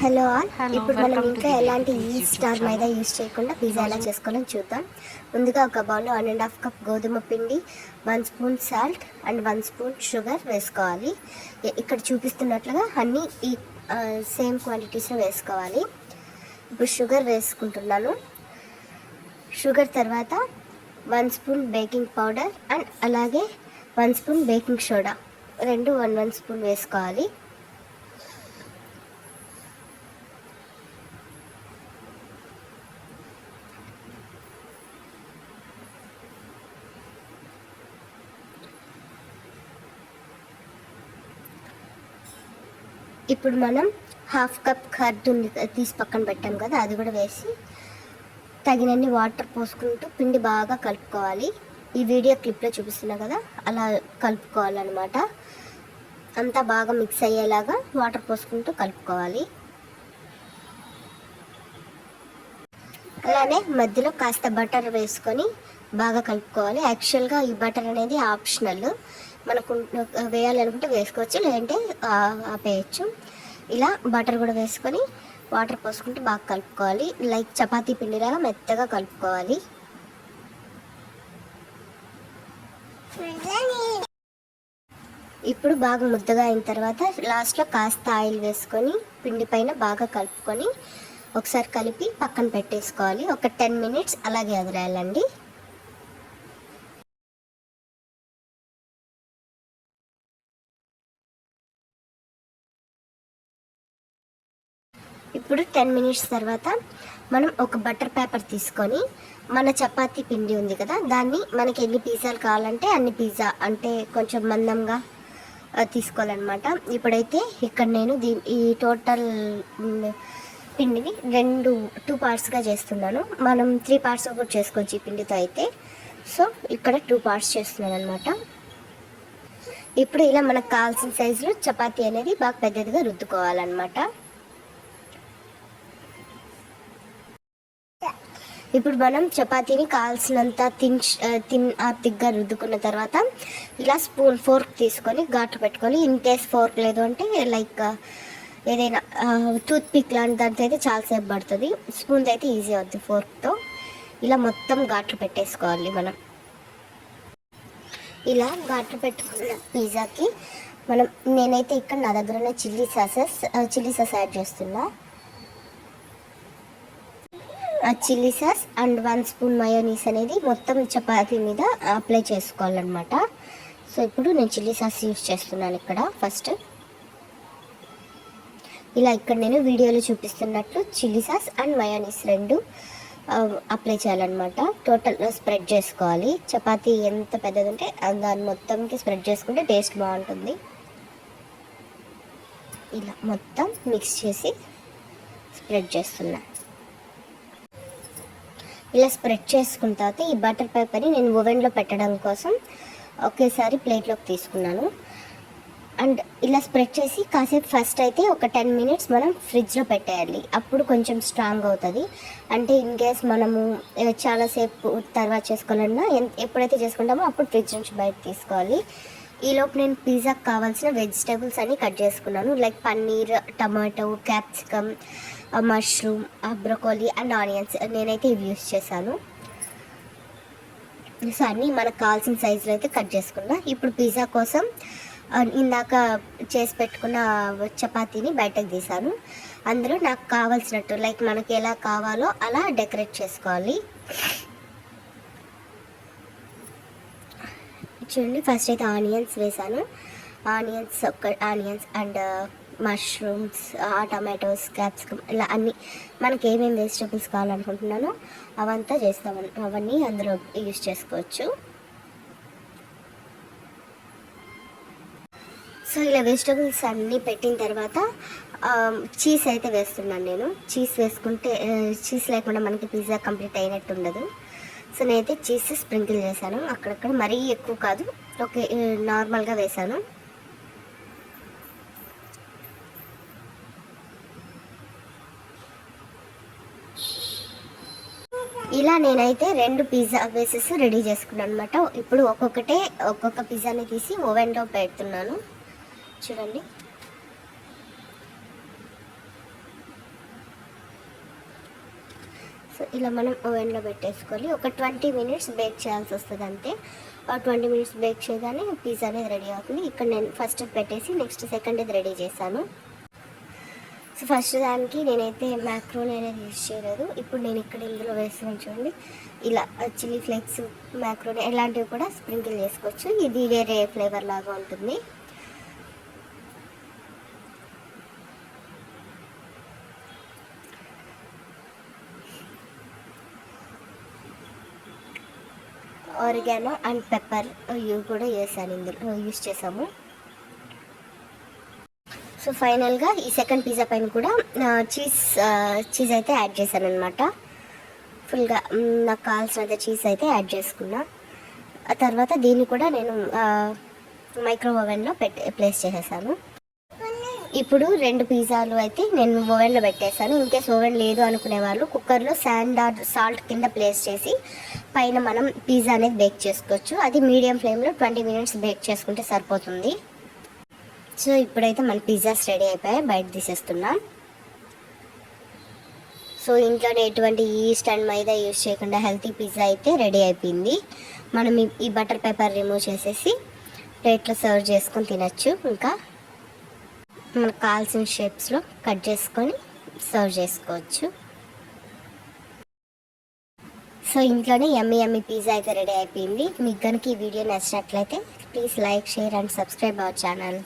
Hello all, ఇప్పుడు మనం ఇంకా ఎలాంటి ఈస్ట్ ఆర్ మైదా యూస్ చేయకుండా పిజ్జా ఎలా చేసుకోవాలని చూద్దాం. ముందుగా ఒక బౌల్లో 1.5 కప్ గోధుమ పిండి, 1 spoon salt and 1 spoon sugar వేసుకోవాలి. ఇక్కడ చూపిస్తున్నట్లుగా అన్నీ ఈ సేమ్ క్వాంటిటీస్లో వేసుకోవాలి. ఇప్పుడు షుగర్ వేసుకుంటున్నాను. షుగర్ తర్వాత 1 స్పూన్ బేకింగ్ పౌడర్ అండ్ అలాగే 1 స్పూన్ బేకింగ్ సోడా, రెండు 1 స్పూన్ వేసుకోవాలి. ఇప్పుడు మనం 1/2 కప్ కర్డ్ తీసి పక్కన పెట్టాం కదా, అది కూడా వేసి తగినన్ని వాటర్ పోసుకుంటూ పిండి బాగా కలుపుకోవాలి. ఈ వీడియో క్లిప్లో చూపిస్తున్నా కదా, అలా కలుపుకోవాలన్నమాట. అంతా బాగా మిక్స్ అయ్యేలాగా వాటర్ పోసుకుంటూ కలుపుకోవాలి. అలానే మధ్యలో కాస్త బటర్ వేసుకొని బాగా కలుపుకోవాలి. యాక్చువల్గా ఈ బటర్ అనేది ఆప్షనల్, మనకు వేయాలనుకుంటే వేసుకోవచ్చు, లేదంటే ఆపేయచ్చు. ఇలా బటర్ కూడా వేసుకొని వాటర్ పోసుకుంటూ బాగా కలుపుకోవాలి. లైక్ చపాతీ పిండిలాగా మెత్తగా కలుపుకోవాలి. ఇప్పుడు బాగా ముద్దగా అయిన తర్వాత లాస్ట్లో కాస్త ఆయిల్ వేసుకొని పిండి పైన బాగా కలుపుకొని ఒకసారి కలిపి పక్కన పెట్టేసుకోవాలి. ఒక 10 మినిట్స్ అలాగే వదిలేయాలండి. ఇప్పుడు 10 మినిట్స్ తర్వాత మనం ఒక బటర్ పేపర్ తీసుకొని మన చపాతీ పిండి ఉంది కదా, దాన్ని మనకి ఎన్ని పిజ్జాలు కావాలంటే అన్ని పిజ్జా అంటే కొంచెం మందంగా తీసుకోవాలన్నమాట. ఇప్పుడైతే ఇక్కడ నేను ఈ టోటల్ పిండిని 2 పార్ట్స్గా చేస్తున్నాను. మనం 3 పార్ట్స్ కూడా చేసుకోవచ్చు ఈ పిండితో అయితే. సో ఇక్కడ 2 పార్ట్స్ చేస్తున్నాను అనమాట. ఇప్పుడు ఇలా మనకు కావాల్సిన సైజులో చపాతీ అనేది బాగా పెద్దదిగా రుద్దుకోవాలన్నమాట. ఇప్పుడు మనం చపాతీని కావాల్సినంత థిక్గా రుద్దుకున్న తర్వాత ఇలా స్పూన్ ఫోర్క్ తీసుకొని ఘాట్లు పెట్టుకొని, ఇన్ కేస్ ఫోర్క్ లేదు అంటే లైక్ ఏదైనా టూత్ పిక్ లాంటి దాంతో అయితే చాలాసేపు పడుతుంది. స్పూన్తో అయితే ఈజీ అవుతుంది. ఫోర్క్తో ఇలా మొత్తం ఘాట్లు పెట్టేసుకోవాలి. మనం ఇలా ఘాట్లు పెట్టుకున్న పిజ్జాకి నేనైతే ఇక్కడ నా దగ్గర చిల్లీ సాస్ యాడ్ చేస్తున్నా. Chilli sauce and 1 spoon mayonnaise అనేది మొత్తం చపాతీ మీద అప్లై చేసుకోవాలన్నమాట. సో ఇప్పుడు నేను చిల్లీ సాస్ యూజ్ చేస్తున్నాను ఇక్కడ. ఫస్ట్ ఇలా ఇక్కడ నేను వీడియోలో చూపిస్తున్నట్లు చిల్లీ సాస్ అండ్ మయోనీస్ రెండు అప్లై చేయాలన్నమాట. టోటల్ స్ప్రెడ్ చేసుకోవాలి. చపాతీ ఎంత పెద్దది ఉంటే దాన్ని మొత్తంకి స్ప్రెడ్ చేసుకుంటే టేస్ట్ బాగుంటుంది. ఇలా మొత్తం మిక్స్ చేసి స్ప్రెడ్ చేస్తున్నా. ఇలా స్ప్రెడ్ చేసుకున్న తర్వాత ఈ బటర్ పేపర్ని నేను ఓవెన్లో పెట్టడం కోసం ఒకేసారి ప్లేట్లోకి తీసుకున్నాను. అండ్ ఇలా స్ప్రెడ్ చేసి కాసేపు ఫస్ట్ అయితే ఒక 10 మినిట్స్ మనం ఫ్రిడ్జ్లో పెట్టేయాలి. అప్పుడు కొంచెం స్ట్రాంగ్ అవుతుంది. అంటే ఇన్ కేస్ మనము చాలాసేపు తర్వాత చేసుకోవాలన్నా ఎప్పుడైతే చేసుకుంటామో అప్పుడు ఫ్రిడ్జ్ నుంచి బయట తీసుకోవాలి. ఈలోపు నేను పిజ్జాకి కావాల్సిన వెజిటేబుల్స్ అన్నీ కట్ చేసుకున్నాను. Like paneer, tomato, capsicum, mushroom, broccoli and onions నేనైతే ఇవి యూస్ చేశాను. సో అన్నీ మనకు కావాల్సిన సైజులో అయితే కట్ చేసుకున్నా. ఇప్పుడు పిజ్జా కోసం ఇందాక చేసి పెట్టుకున్న చపాతీని బయటకు తీసాను. అందులో నాకు కావాల్సినట్టు లైక్ మనకి ఎలా కావాలో అలా డెకరేట్ చేసుకోవాలి. చూడండి, ఫస్ట్ అయితే ఆనియన్స్ వేసాను. Onions and mushrooms, tomatoes, capsicum ఇలా అన్నీ మనకి ఏమేమి వెజిటేబుల్స్ కావాలనుకుంటున్నానో అవంతా అవన్నీ అందులో యూజ్ చేసుకోవచ్చు. సో ఇలా వెజిటేబుల్స్ అన్నీ పెట్టిన తర్వాత చీజ్ అయితే వేస్తున్నాను నేను. చీజ్ లేకుండా మనకి పిజ్జా కంప్లీట్ అయినట్టు ఉండదు. సో నేనైతే చీజ్ స్ప్రింకిల్ చేశాను అక్కడక్కడ, మరీ ఎక్కువ కాదు, ఓకే నార్మల్గా వేసాను. ఇలా నేనైతే 2 పిజ్జా బేసెస్ రెడీ చేసుకున్నాను అనమాట. ఇప్పుడు ఒక్కొక్క పిజ్జాని తీసి ఓవెన్లో పెడుతున్నాను. చూడండి, సో ఇలా మనం ఓవెన్లో పెట్టేసుకోవాలి. ఒక 20 మినిట్స్ బేక్ చేయాల్సి వస్తుంది అంతే. 20 మినిట్స్ బేక్ చేయగానే పిజ్జా అనేది రెడీ అవుతుంది. ఇక్కడ నేను ఫస్ట్ పెట్టేసి నెక్స్ట్ సెకండ్ ఇది రెడీ చేశాను. సో ఫస్ట్ దానికి నేనైతే మ్యాక్రోని అనేది యూజ్ చేయలేదు. ఇప్పుడు నేను ఇక్కడ ఇందులో వేసి చూడండి, ఇలా చిల్లీ ఫ్లేక్స్, మ్యాక్రోని ఇలాంటివి కూడా స్ప్రింకిల్ చేసుకోవచ్చు. ఇది వేరే ఫ్లేవర్ లాగా ఉంటుంది. ఆరిగానో అండ్ పెప్పర్ ఇవి కూడా వేసాను, ఇందులో యూజ్ చేసాము. సో ఫైనల్గా ఈ సెకండ్ పిజ్జా పైన కూడా చీజ్ అయితే యాడ్ చేశాను అనమాట. ఫుల్గా నాకు కావాల్సినంత చీజ్ అయితే యాడ్ చేసుకున్నా. ఆ తర్వాత దీన్ని కూడా నేను మైక్రో ఓవెన్లో ప్లేస్ చేసేసాను. ఇప్పుడు 2 పిజ్జాలు అయితే నేను ఓవెన్లో పెట్టేశాను. ఇన్కేస్ ఓవెన్ లేదు అనుకునే వాళ్ళు కుక్కర్లో శాండ్ ఆర్ సాల్ట్ కింద ప్లేస్ చేసి పైన మనం పిజ్జా అనేది బేక్ చేసుకోవచ్చు. అది మీడియం ఫ్లేమ్లో 20 మినిట్స్ బేక్ చేసుకుంటే సరిపోతుంది. సో ఇప్పుడైతే మన పిజ్జాస్ రెడీ అయిపోయాయి, బయట తీసేస్తున్నాం. సో ఇంట్లోనే ఎటువంటి ఈస్ట్ అండ్ మైదా యూజ్ చేయకుండా హెల్తీ పిజ్జా అయితే రెడీ అయిపోయింది. మనం ఈ బటర్ పేపర్ రిమూవ్ చేసేసి ప్లేట్లో సర్వ్ చేసుకొని తినచ్చు. ఇంకా మనకు కావాల్సిన షేప్స్లో కట్ చేసుకొని సర్వ్ చేసుకోవచ్చు. సో ఇంట్లోనే యమ్మీ పిజ్జా అయితే రెడీ అయిపోయింది. మీకు కనుక ఈ వీడియో నచ్చినట్లయితే please like, share and subscribe our channel.